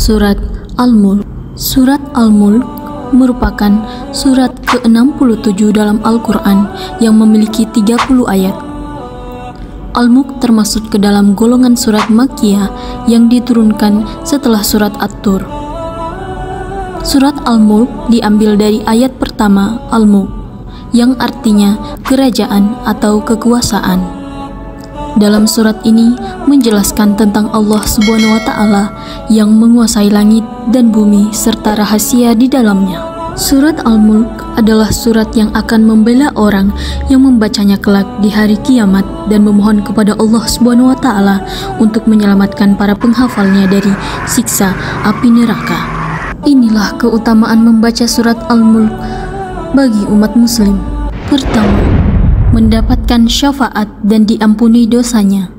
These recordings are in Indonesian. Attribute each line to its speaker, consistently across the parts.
Speaker 1: Surat Al-Mulk. Surat Al-Mulk merupakan surat ke-67 dalam Al-Quran yang memiliki 30 ayat. Al-Mulk termasuk ke dalam golongan surat Makkiyah yang diturunkan setelah surat At-Tur. Surat Al-Mulk diambil dari ayat pertama Al-Mulk, yang artinya kerajaan atau kekuasaan. Dalam surat ini menjelaskan tentang Allah Subhanahu wa Ta'ala yang menguasai langit dan bumi serta rahasia di dalamnya. Surat Al-Mulk adalah surat yang akan membela orang yang membacanya kelak di hari kiamat dan memohon kepada Allah Subhanahu wa Ta'ala untuk menyelamatkan para penghafalnya dari siksa api neraka. Inilah keutamaan membaca surat Al-Mulk bagi umat muslim. Pertama, mendapatkan syafaat dan diampuni dosanya.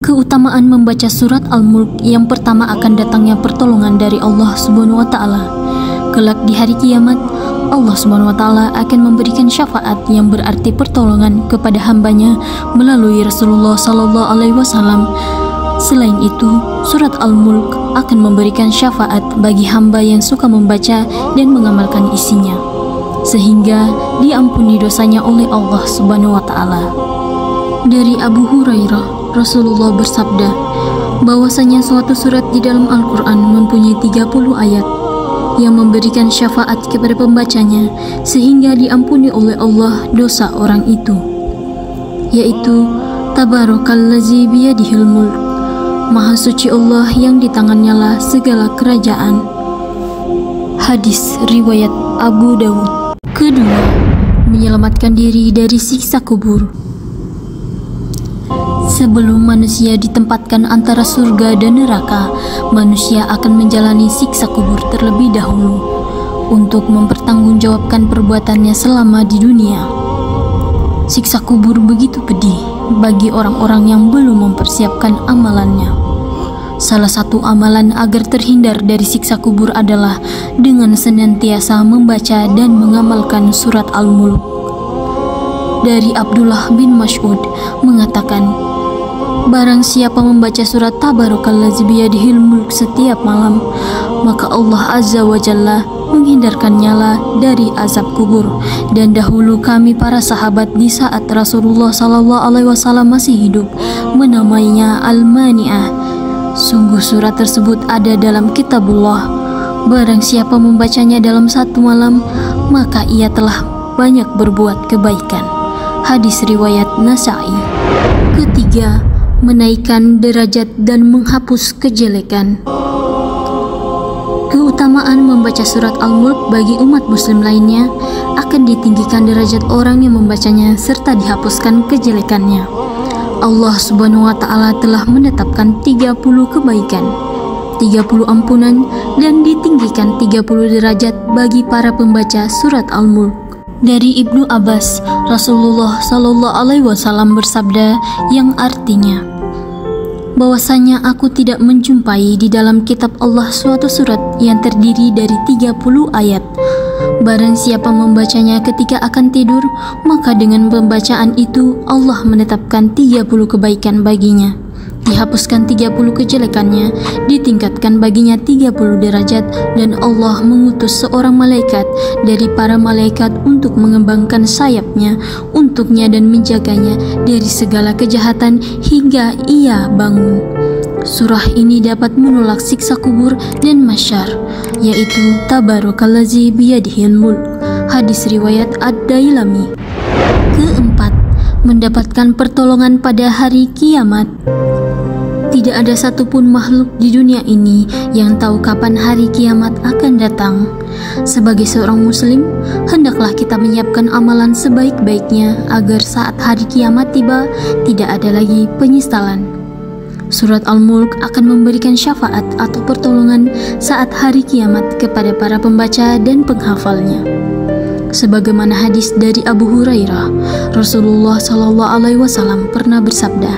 Speaker 1: Keutamaan membaca surat Al-Mulk yang pertama akan datangnya pertolongan dari Allah Subhanahu wa Ta'ala. Kelak di hari kiamat, Allah Subhanahu wa Ta'ala akan memberikan syafaat yang berarti pertolongan kepada hambanya melalui Rasulullah Sallallahu Alaihi Wasallam. Selain itu, surat Al-Mulk akan memberikan syafaat bagi hamba yang suka membaca dan mengamalkan isinya, sehingga diampuni dosanya oleh Allah Subhanahu wa Ta'ala. Dari Abu Hurairah, Rasulullah bersabda bahwasanya suatu surat di dalam Al-Quran mempunyai 30 ayat yang memberikan syafaat kepada pembacanya sehingga diampuni oleh Allah dosa orang itu, yaitu Tabarakallazi biyadihil mulk, Maha suci Allah yang di tangannya lah segala kerajaan. Hadis riwayat Abu Dawud. Kedua, menyelamatkan diri dari siksa kubur. Sebelum manusia ditempatkan antara surga dan neraka, manusia akan menjalani siksa kubur terlebih dahulu untuk mempertanggungjawabkan perbuatannya selama di dunia. Siksa kubur begitu pedih bagi orang-orang yang belum mempersiapkan amalannya. Salah satu amalan agar terhindar dari siksa kubur adalah dengan senantiasa membaca dan mengamalkan surat Al-Mulk. Dari Abdullah bin Mas'ud mengatakan, barang siapa membaca surat Tabarakallazi biyadihil mulk setiap malam, maka Allah Azza wa Jalla menghindarkannya lah dari azab kubur. Dan dahulu kami para sahabat di saat Rasulullah Sallallahu Alaihi Wasallam masih hidup menamainya Al-Mani'ah. Sungguh surat tersebut ada dalam kitabullah. Barang siapa membacanya dalam satu malam, maka ia telah banyak berbuat kebaikan. Hadis riwayat Nasa'i. Ketiga, menaikkan derajat dan menghapus kejelekan. Keutamaan membaca surat Al-Mulk bagi umat muslim lainnya akan ditinggikan derajat orang yang membacanya serta dihapuskan kejelekannya. Allah Subhanahu wa Ta'ala telah menetapkan 30 kebaikan, 30 ampunan, dan ditinggikan 30 derajat bagi para pembaca surat Al-Mulk. Dari Ibnu Abbas, Rasulullah Sallallahu Alaihi Wasallam bersabda yang artinya, bahwasanya aku tidak menjumpai di dalam kitab Allah suatu surat yang terdiri dari 30 ayat. Barang siapa membacanya ketika akan tidur, maka dengan pembacaan itu Allah menetapkan 30 kebaikan baginya, dihapuskan 30 kejelekannya, ditingkatkan baginya 30 derajat, dan Allah mengutus seorang malaikat dari para malaikat untuk mengembangkan sayapnya untuknya dan menjaganya dari segala kejahatan hingga ia bangun. Surah ini dapat menolak siksa kubur dan mahsyar, yaitu Tabarakallazi biyadihil mulk. Hadis riwayat Ad-Dailami. Keempat, mendapatkan pertolongan pada hari kiamat. Tidak ada satupun makhluk di dunia ini yang tahu kapan hari kiamat akan datang. Sebagai seorang muslim, hendaklah kita menyiapkan amalan sebaik-baiknya agar saat hari kiamat tiba, tidak ada lagi penyesalan. Surat Al-Mulk akan memberikan syafaat atau pertolongan saat hari kiamat kepada para pembaca dan penghafalnya. Sebagaimana hadis dari Abu Hurairah, Rasulullah Sallallahu Alaihi Wasallam pernah bersabda,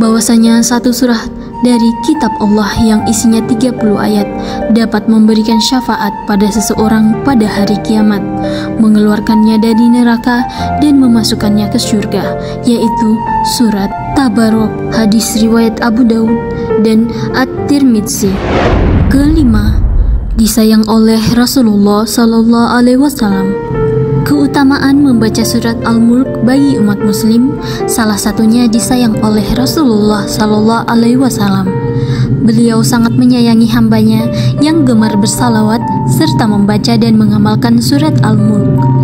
Speaker 1: bahwasanya satu surah dari kitab Allah yang isinya 30 ayat dapat memberikan syafaat pada seseorang pada hari kiamat, mengeluarkannya dari neraka dan memasukkannya ke surga, yaitu surat Tabarok, hadis riwayat Abu Daud dan At-Tirmidzi. Kelima, disayang oleh Rasulullah Sallallahu Alaihi Wasallam. Keutamaan membaca surat Al-Mulk bagi umat muslim, salah satunya disayang oleh Rasulullah Sallallahu Alaihi Wasallam. Beliau sangat menyayangi hambanya yang gemar bersalawat serta membaca dan mengamalkan surat Al-Mulk.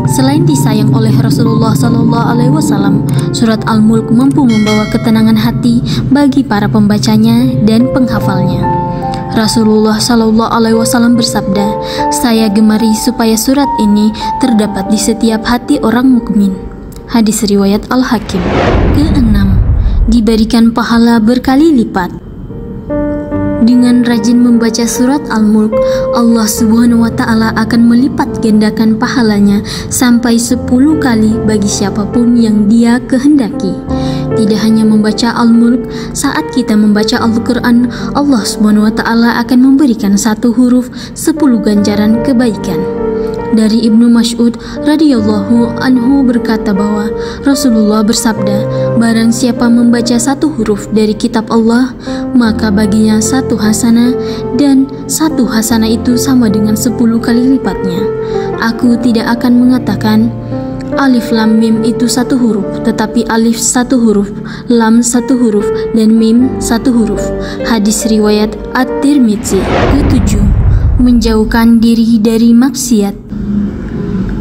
Speaker 1: Selain disayang oleh Rasulullah Sallallahu Alaihi Wasallam, surat Al-Mulk mampu membawa ketenangan hati bagi para pembacanya dan penghafalnya. Rasulullah Sallallahu Alaihi Wasallam bersabda, "Saya gemari supaya surat ini terdapat di setiap hati orang mukmin." Hadis riwayat Al-Hakim. Keenam, diberikan pahala berkali lipat. Dengan rajin membaca surat Al-Mulk, Allah Subhanahu wa Ta'ala akan melipat gandakan pahalanya sampai 10 kali bagi siapapun yang Dia kehendaki. Tidak hanya membaca Al-Mulk, saat kita membaca Al-Quran, Allah Subhanahu wa Ta'ala akan memberikan satu huruf 10 ganjaran kebaikan. Dari Ibnu Mas'ud radhiyallahu anhu berkata bahwa Rasulullah bersabda, barang siapa membaca satu huruf dari kitab Allah, maka baginya satu hasanah, dan satu hasanah itu sama dengan 10 kali lipatnya. Aku tidak akan mengatakan Alif Lam Mim itu satu huruf, tetapi alif satu huruf, lam satu huruf, dan mim satu huruf. Hadis riwayat At-Tirmidzi. Ketujuh, menjauhkan diri dari maksiat.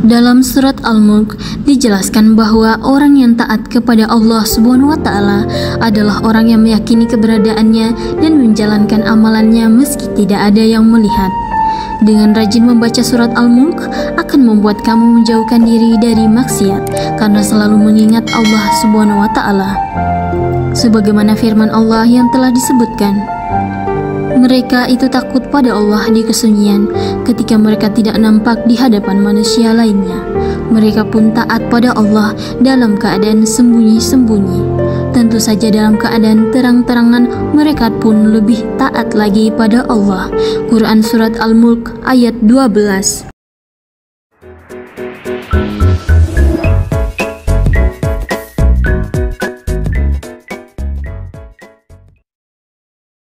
Speaker 1: Dalam surat Al-Mulk dijelaskan bahwa orang yang taat kepada Allah Subhanahu wa Ta'ala adalah orang yang meyakini keberadaannya dan menjalankan amalannya meski tidak ada yang melihat. Dengan rajin membaca surat Al-Mulk akan membuat kamu menjauhkan diri dari maksiat karena selalu mengingat Allah Subhanahu wa Ta'ala. Sebagaimana firman Allah yang telah disebutkan, mereka itu takut pada Allah di kesunyian ketika mereka tidak nampak di hadapan manusia lainnya. Mereka pun taat pada Allah dalam keadaan sembunyi-sembunyi. Tentu saja dalam keadaan terang-terangan mereka pun lebih taat lagi pada Allah. Quran Surat Al-Mulk ayat 12.